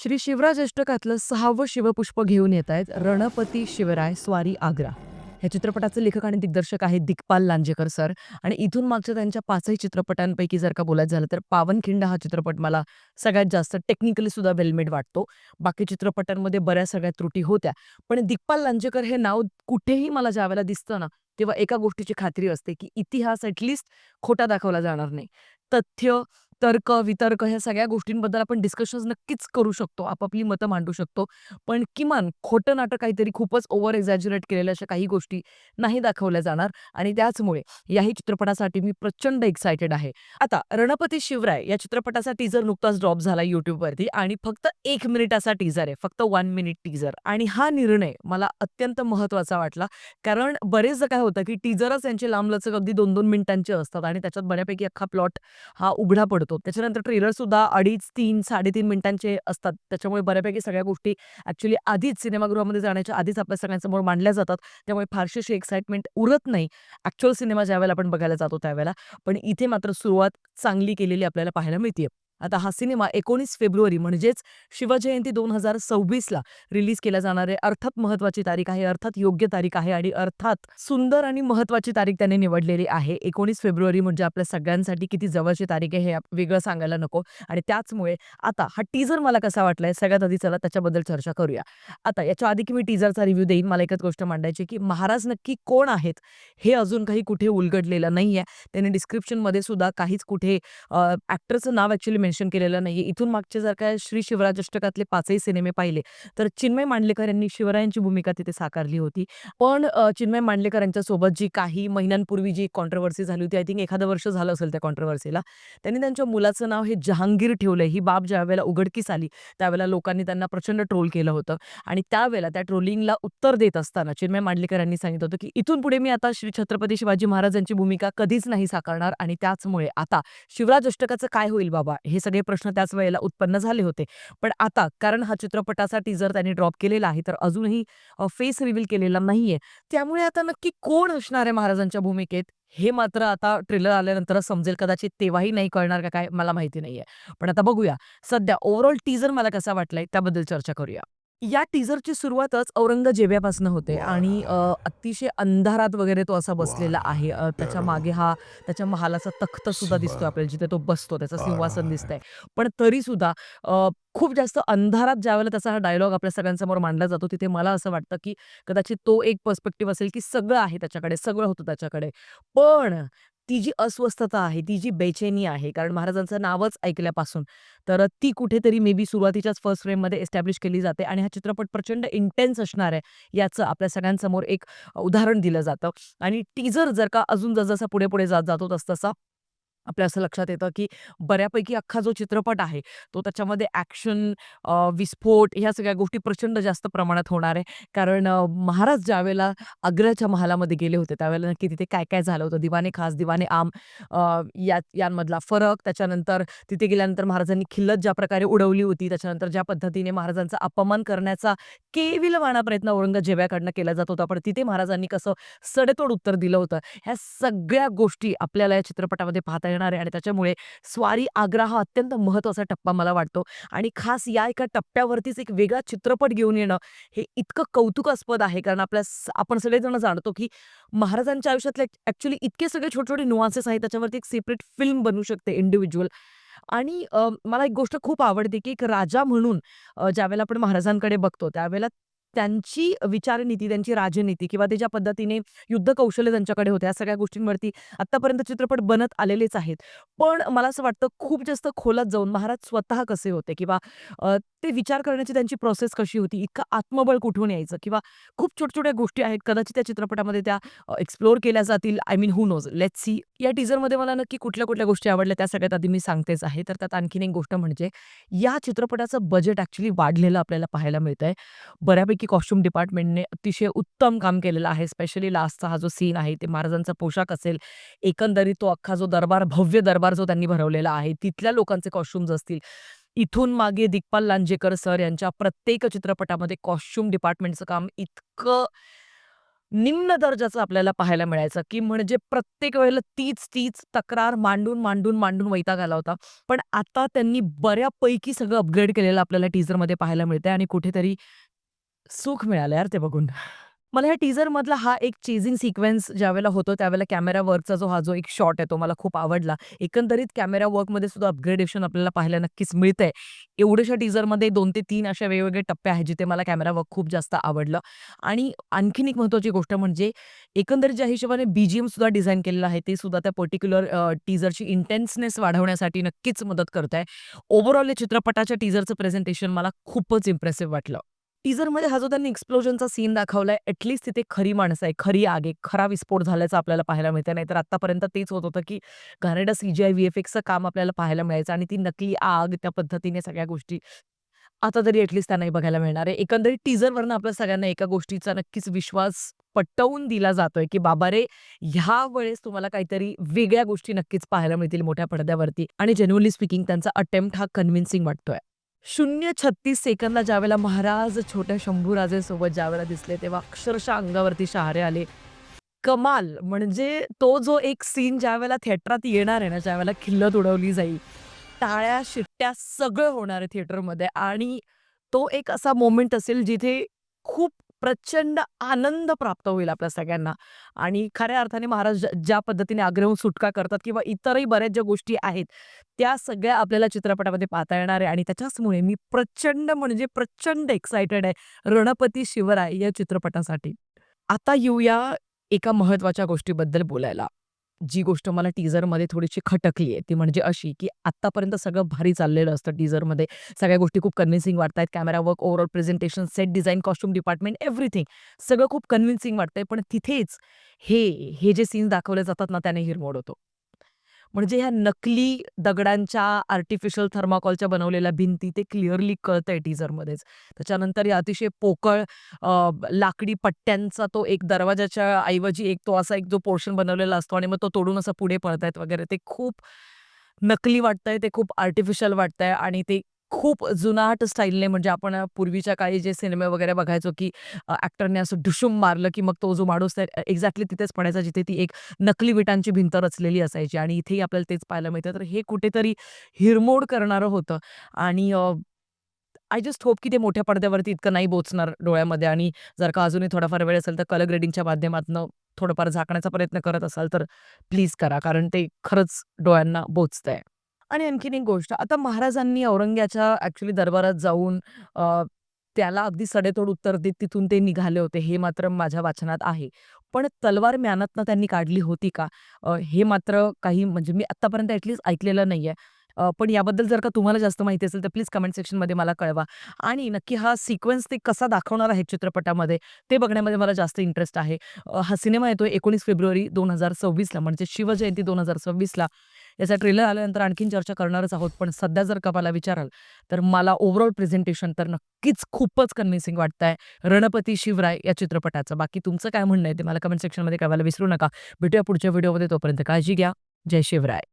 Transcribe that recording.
श्री शिवराज अष्टकातलं 6वं शिवपुष्प घेऊन येतायत रणपती शिवराय स्वारी आग्रा. ह्या चित्रपटाचे लेखक आणि दिग्दर्शक आहेत दिग्पाल लांजेकर सर आणि इथून मागच्या त्यांच्या 5ही चित्रपटांपैकी जर का बोलायचं झालं तर पावनखिंड हा चित्रपट मला सगळ्यात जास्त टेक्निकली सुद्धा वेल मेड वाटतो. बाकी चित्रपटांमध्ये बऱ्याच सगळ्या त्रुटी होत्या. पण दिग्पाल लांजेकर हे नाव कुठेही मला ज्यावेळेला दिसतं ना, तेव्हा एका गोष्टीची खात्री असते, की इतिहास ॲटलीस्ट खोटा दाखवला जाणार नाही. तथ्य, तर्क, वितर्क ह्या सगळ्या गोष्टींबद्दल आपण डिस्कशन्स नक्कीच करू शकतो. आपापली मतं मांडू शकतो. पण किमान खोटं नाटं काहीतरी खूपच ओव्हर एक्झॅजरेट केलेल्या अशा काही गोष्टी नाही दाखवल्या जाणार आणि त्याचमुळे याही चित्रपटासाठी मी प्रचंड एक्सायटेड आहे. आता रणपती शिवराय या चित्रपटाचा टीझर नुकताच ड्रॉप झाला YouTubeवरती आणि फक्त 1 मिनिटाचा टीझर आहे. फक्त 1 मिनिट टीझर आणि हा निर्णय मला अत्यंत महत्त्वाचा वाटला. कारण बरेचदा काय होतं, की टीझरच यांचे लांबलचक अगदी 2-2 मिनिटांचे असतात आणि त्याच्यात बऱ्यापैकी अख्खा प्लॉट हा उघडा पडतो. त्याच्यानंतर ट्रेलरसुद्धा 2.5, 3, 3.5 मिनिटांचे असतात. त्याच्यामुळे बऱ्यापैकी सगळ्या गोष्टी ॲक्चुअली आधीच सिनेमागृहामध्ये जाण्याच्या आधीच आपल्या सगळ्यांसमोर मांडल्या जातात. त्यामुळे फारशी अशी एक्साइटमेंट उरत नाही. ॲक्चुअल सिनेमा ज्यावेळेला आपण बघायला जातो त्यावेळेला. पण इथे मात्र सुरुवात चांगली केलेली आपल्याला पाहायला मिळतीये. आता हा सिनेमा 19 फेब्रुवारी म्हणजेच शिवजयंती 2026ला रिलीज केला जाणार आहे. अर्थात महत्त्वाची तारीख आहे, अर्थात योग्य तारीख आहे आणि अर्थात सुंदर आणि महत्त्वाची तारीख त्याने निवडलेली आहे. 19 फेब्रुवारी म्हणजे आपल्या सगळ्यांसाठी किती जवळची तारीख आहे हे वेगळं सांगायला नको आणि त्याचमुळे आता हा टीझर मला कसा वाटलाय सगळ्यात आधी चला त्याच्याबद्दल चर्चा करूया. आता याच्या आधी की मी टीझरचा रिव्ह्यू देईन, मला एकच गोष्ट मांडायची की महाराज नक्की कोण आहेत? हे अजून काही कुठे उलगडलेलं नाहीये. त्याने डिस्क्रिप्शनमध्ये सुद्धा काहीच कुठे ॲक्टरचं नाव ॲक्चुअली मेन्शन केलेलं नाहीये. इथून मागचे जर का श्री शिवराज अष्टकातले 5ही सिनेमे पाहिले, तर चिन्मय मांडलेकर यांनी शिवरायांची भूमिका तिथे साकारली होती. पण चिन्मय मांडलेकर यांच्यासोबत जी काही महिन्यांपूर्वी जी कॉन्ट्रोव्हर्सी झाली होती, आय थिंक एखादं वर्ष झालं असेल त्या कॉन्ट्रोव्हर्सीला. त्यांनी त्यांच्या मुलाचं नाव हे जहांगीर ठेवलंय. ही बाब ज्यावेळेला उघडकीस आली, त्यावेळेला लोकांनी त्यांना प्रचंड ट्रोल केलं होतं आणि त्यावेळेला त्या ट्रोलिंगला उत्तर देत असताना चिन्मय मांडलेकर यांनी सांगितलं होतं, की इथून पुढे मी आता श्री छत्रपती शिवाजी महाराजांची भूमिका कधीच नाही साकारणार आणि त्याचमुळे आता शिवराज अष्टकाचं काय होईल बाबा? हे सगळे प्रश्न त्याच वेळेला उत्पन्न झाले होते. पण आता कारण हा चित्रपटाचा टीझर त्यांनी ड्रॉप केलेला आहे, तर अजूनही फेस रिव्हील केलेला नाहीये. त्यामुळे आता नक्की कोण असणार आहे महाराजांच्या भूमिकेत? हे मात्र आता ट्रेलर आल्यानंतरच समजेल. कदाचित तेव्हाही नाही कळणार का काय मला माहिती नाहीये. पण आता बघूया. सध्या ओव्हरऑल टीझर मला कसा वाटलाय त्याबद्दल चर्चा करूया. या टीझरची सुरुवातच औरंगजेबापासून होते आणि Wow. अतिशय अंधारात वगैरे तो असा बसलेला आहे. त्याच्या मागे Wow. हा त्याच्या महालाचा तख्त सुद्धा दिसतोय Simba. आपल्याला जिथे तो बसतो, त्याचं सिंहासन दिसतंय. Alright. पण तरीसुद्धा खूप जास्त अंधारात ज्यावेळेला त्याचा हा डायलॉग आपल्या सगळ्यांसमोर मांडला जातो, तिथे मला असं वाटतं, की कदाचित तो एक पर्स्पेक्टिव्ह असेल, की सगळं आहे त्याच्याकडे, सगळं होतं त्याच्याकडे. पण ती जी अस्वस्थता आहे, ती जी बेचैनी आहे, कारण महाराजांचं नावच ऐकल्यापासून, तर ती कुठेतरी मे बी सुरुवातीच्याच फर्स्ट फ्रेममध्ये एस्टॅब्लिश केली जाते आणि हा चित्रपट प्रचंड इंटेन्स असणार आहे, याचं आपल्या सगळ्यांसमोर एक उदाहरण दिलं जातं आणि टीझर जर का अजून जसं पुढे-पुढे जात जातो तसतसा आपल्या असं लक्षात येतं, की बऱ्यापैकी अख्खा जो चित्रपट आहे, तो त्याच्यामध्ये ॲक्शन, विस्फोट ह्या सगळ्या गोष्टी प्रचंड जास्त प्रमाणात होणार आहे. कारण महाराज ज्यावेळेला आग्र्याच्या महालामध्ये गेले होते, त्यावेळेला नक्की तिथे काय-काय झालं होतं, दिवाने खास, दिवाने आम यांमधला फरक, त्याच्यानंतर तिथे गेल्यानंतर महाराजांनी खिल्लत ज्या प्रकारे उडवली होती, त्याच्यानंतर ज्या पद्धतीने महाराजांचा अपमान करण्याचा केविलवाणा प्रयत्न औरंगजेबाकडनं केला जात होता, पण तिथे महाराजांनी कसं सडेतोड उत्तर दिलं होतं. ह्या सगळ्या गोष्टी आपल्याला या चित्रपटामध्ये पाहता येणार आहे आणि त्याच्यामुळे स्वारी आग्रा हा अत्यंत महत्त्वाचा टप्पा मला वाटतो आणि खास या एका टप्प्यावरतीच एक वेगळा चित्रपट घेऊन येणं हे इतकं कौतुकास्पद आहे. कारण आपण सगळेजण जाणतो, की महाराजांच्या आयुष्यातले ॲक्चुअली इतके सगळे छोटे-छोटे नुआन्सेस आहेत, त्याच्यावरती एक सेपरेट फिल्म बनू शकते इंडिव्हिज्युअल आणि मला एक गोष्ट खूप आवडते, की एक राजा म्हणून ज्यावेळेला आपण महाराजांकडे बघतो, त्यावेळेला त्यांची विचारनीती, त्यांची राजनीती किंवा ते ज्या पद्धतीने युद्ध कौशल्य त्यांच्याकडे होते, या सगळ्या गोष्टींवरती आत्तापर्यंत चित्रपट बनत आलेलेच आहेत. पण मला असं वाटतं खूप जास्त खोलात जाऊन महाराज स्वतः कसे होते किंवा ते विचार करण्याची त्यांची प्रोसेस कशी होती, इतकं आत्मबळ कुठून यायचं किंवा खूप छोट्या-छोट्या गोष्टी आहेत, कदाचित त्या चित्रपटामध्ये त्या एक्सप्लोर केल्या जातील. I mean who knows? Let's see. या टीझरमध्ये मला नक्की कुठल्या-कुठल्या गोष्टी आवडल्या त्या सगळ्यात आधी मी सांगतेच आहे. तर त्यात आणखीन एक गोष्ट म्हणजे या चित्रपटाचं बजेट ॲक्चुअली वाढलेलं आपल्याला पाहायला मिळतंय. बऱ्यापैकी कॉस्ट्यूम डिपार्टमेंटने अतिशय उत्तम काम केलेलं आहे. स्पेशली लास्टचा हा जो सीन आहे, ते महाराजांचा पोशाख असेल, एकंदरीत तो अख्खा जो दरबार, भव्य दरबार जो त्यांनी भरवलेला आहे, तिथल्या लोकांचे कॉस्ट्यूम्स असतील. इथून मागे दिग्पाल लांजेकर सर यांच्या प्रत्येक चित्रपटामध्ये कॉस्ट्यूम डिपार्टमेंटचं काम इतकं निम्न दर्जाचं आपल्याला पाहायला मिळायचं, की म्हणजे प्रत्येक वेळेला तीच तक्रार मांडून वैताग आला होता. पण आता त्यांनी बऱ्यापैकी सगळं अपग्रेड केलेलं आपल्याला टीझरमध्ये पाहायला मिळतंय आणि कुठेतरी सुख मिळालं यार ते बघून. मला ह्या टीझरमधला हा एक चेजिंग सिक्वेन्स ज्यावेळेला होतो, त्यावेळेला कॅमेरा वर्कचा जो एक शॉट आहे, तो मला खूप आवडला. एकंदरीत कॅमेरा वर्कमध्ये सुद्धा अपग्रेडेशन आपल्याला पाहायला नक्कीच मिळतंय. एवढ्याशा टीझरमध्ये 2 ते 3 अशा वेगवेगळे टप्पे आहेत, जिथे मला कॅमेरा वर्क खूप जास्त आवडलं. आणि आणखीन एक महत्त्वाची गोष्ट म्हणजे एकंदरीत ज्या हिशोबाने बीजीएम सुद्धा डिझाइन केलेलं आहे, ते सुद्धा त्या पर्टिक्युलर टीझरची इंटेन्सनेस वाढवण्यासाठी नक्कीच मदत करतंय. ओव्हरऑल या चित्रपटाच्या टीझरचं प्रेझेंटेशन मला खूपच इम्प्रेसिव्ह वाटलं. टीझरमध्ये हा जो त्यांनी एक्सप्लोजनचा सीन दाखवलाय, ॲटलीस्ट तिथे खरी माणसं आहे, खरी आग आहे, खरा विस्फोट झाल्याचं आपल्याला पाहायला मिळतंय. नाहीतर आत्तापर्यंत तेच होत होतं, की घाणेरडं सीजीआय, व्हीएफएक्सचं काम आपल्याला पाहायला मिळायचं आणि ती नकली आग, त्या पद्धतीने सगळ्या गोष्टी. आता तरी ॲटलीस्ट त्या नाही बघायला मिळणार आहे. एकंदरीत टीझरवरनं आपल्या सगळ्यांना एका गोष्टीचा नक्कीच विश्वास पटवून दिला जातोय, की बाबा रे, ह्यावेळेस तुम्हाला काहीतरी वेगळ्या गोष्टी नक्कीच पाहायला मिळतील मोठ्या पडद्यावरती आणि जेन्युइनली स्पीकिंग त्यांचा अटेम्प्ट हा कन्व्हिन्सिंग वाटतोय. 0:36 सेकंदला ज्यावेळेला महाराज छोट्या शंभूराजेसोबत ज्यावेळेला दिसले, तेव्हा अक्षरशः अंगावरती शहारे आले. कमाल! म्हणजे तो जो एक सीन ज्यावेळेला थिएटरात येणार आहे ना, ज्यावेळेला खिल्लत उडवली जाईल, टाळ्या, शिट्ट्या सगळं होणार आहे थिएटरमध्ये आणि तो एक असा मोमेंट असेल जिथे खूप प्रचंड आनंद प्राप्त होईल आपल्या सगळ्यांना आणि खऱ्या अर्थाने महाराज ज्या पद्धतीने आग्रहून सुटका करतात किंवा इतरही बऱ्याच ज्या गोष्टी आहेत, त्या सगळ्या आपल्याला चित्रपटामध्ये पाहता येणार आहे आणि त्याच्याचमुळे मी प्रचंड म्हणजे प्रचंड एक्सायटेड आहे रणपती शिवराय या चित्रपटासाठी. आता येऊया एका महत्त्वाच्या गोष्टीबद्दल बोलायला. जी गोष्ट मला टीझरमध्ये थोडीशी खटकली आहे, ती म्हणजे अशी, की आत्तापर्यंत सगळं भारी चाललेलं असतं टीझरमध्ये. सगळ्या गोष्टी खूप कन्व्हिन्सिंग वाटतायत. Camera work, overall presentation, set design, costume department, everything सगळं खूप कन्व्हिन्सिंग वाटतंय. पण तिथेच हे, हे जे सीन्स दाखवले जातात ना, त्याने हिरमोड होतो. म्हणजे ह्या नकली दगडांच्या आर्टिफिशियल थर्माकॉलच्या बनवलेल्या भिंती ते क्लिअरली कळतंय टीझरमध्येच. त्याच्यानंतर या अतिशय पोकळ लाकडी पट्ट्यांचा तो एक दरवाजाच्या ऐवजी एक तो असा एक जो पोर्शन बनवलेला असतो आणि मग तो तोडून असं पुढे पळतायत वगैरे. ते खूप नकली वाटतंय, ते खूप आर्टिफिशियल वाटतंय आणि ते खूप जुनाट स्टाईलने म्हणजे आपण पूर्वीच्या काळी जे सिनेमे वगैरे बघायचो, की ॲक्टरने असं ढुशूम मारलं, की मग तो जो माणूस आहे एक्झॅक्टली तिथेच पडायचा जिथे ती एक नकली विटांची भिंत रचलेली असायची आणि इथेही आपल्याला तेच पाहायला मिळतं. तर हे कुठेतरी हिरमोड करणारं होतं आणि आय जस्ट होप की ते मोठ्या पडद्यावरती इतकं नाही बोचणार डोळ्यामध्ये आणि जर का अजूनही थोडाफार वेळ असेल तर कलर ग्रेडिंगच्या माध्यमातनं थोडंफार झाकण्याचा प्रयत्न करत असाल तर प्लीज करा. कारण ते खरंच डोळ्यांना बोचतंय. आणि आणखीन एक गोष्ट, आता महाराजांनी औरंग्याच्या ॲक्चुअली दरबारात जाऊन अ, त्याला अगदी सडेतोड उत्तर देत तिथून ते निघाले होते, हे मात्र माझ्या वाचनात आहे. पण तलवार म्यानातनं त्यांनी काढली होती का? हे मात्र काही म्हणजे मी आत्तापर्यंत ॲटलीस्ट ऐकलेलं नाहीये. पण याबद्दल जर का तुम्हाला जास्त माहिती असेल, तर प्लीज कमेंट सेक्शनमध्ये मला कळवा. आणि नक्की हा सिक्वेन्स ते कसा दाखवणार आहे चित्रपटामध्ये, ते बघण्यामध्ये मला जास्त इंटरेस्ट आहे. हा सिनेमा येतोय 19 फेब्रुवारी 2026ला म्हणजे शिवजयंती 2026ला. याचा ट्रेलर आल्यानंतर आणखीन चर्चा करणारच आहोत. पण सध्या जर का मला विचाराल, तर मला ओव्हरऑल प्रेझेंटेशन तर नक्कीच खूपच कन्व्हिन्सिंग वाटतंय रणपती शिवराय या चित्रपटाचं. बाकी तुमचं काय म्हणणं आहे ते मला कमेंट सेक्शनमध्ये कळवायला विसरू नका. भेटूया पुढच्या व्हिडिओमध्ये. तोपर्यंत काळजी घ्या. जय शिवराय.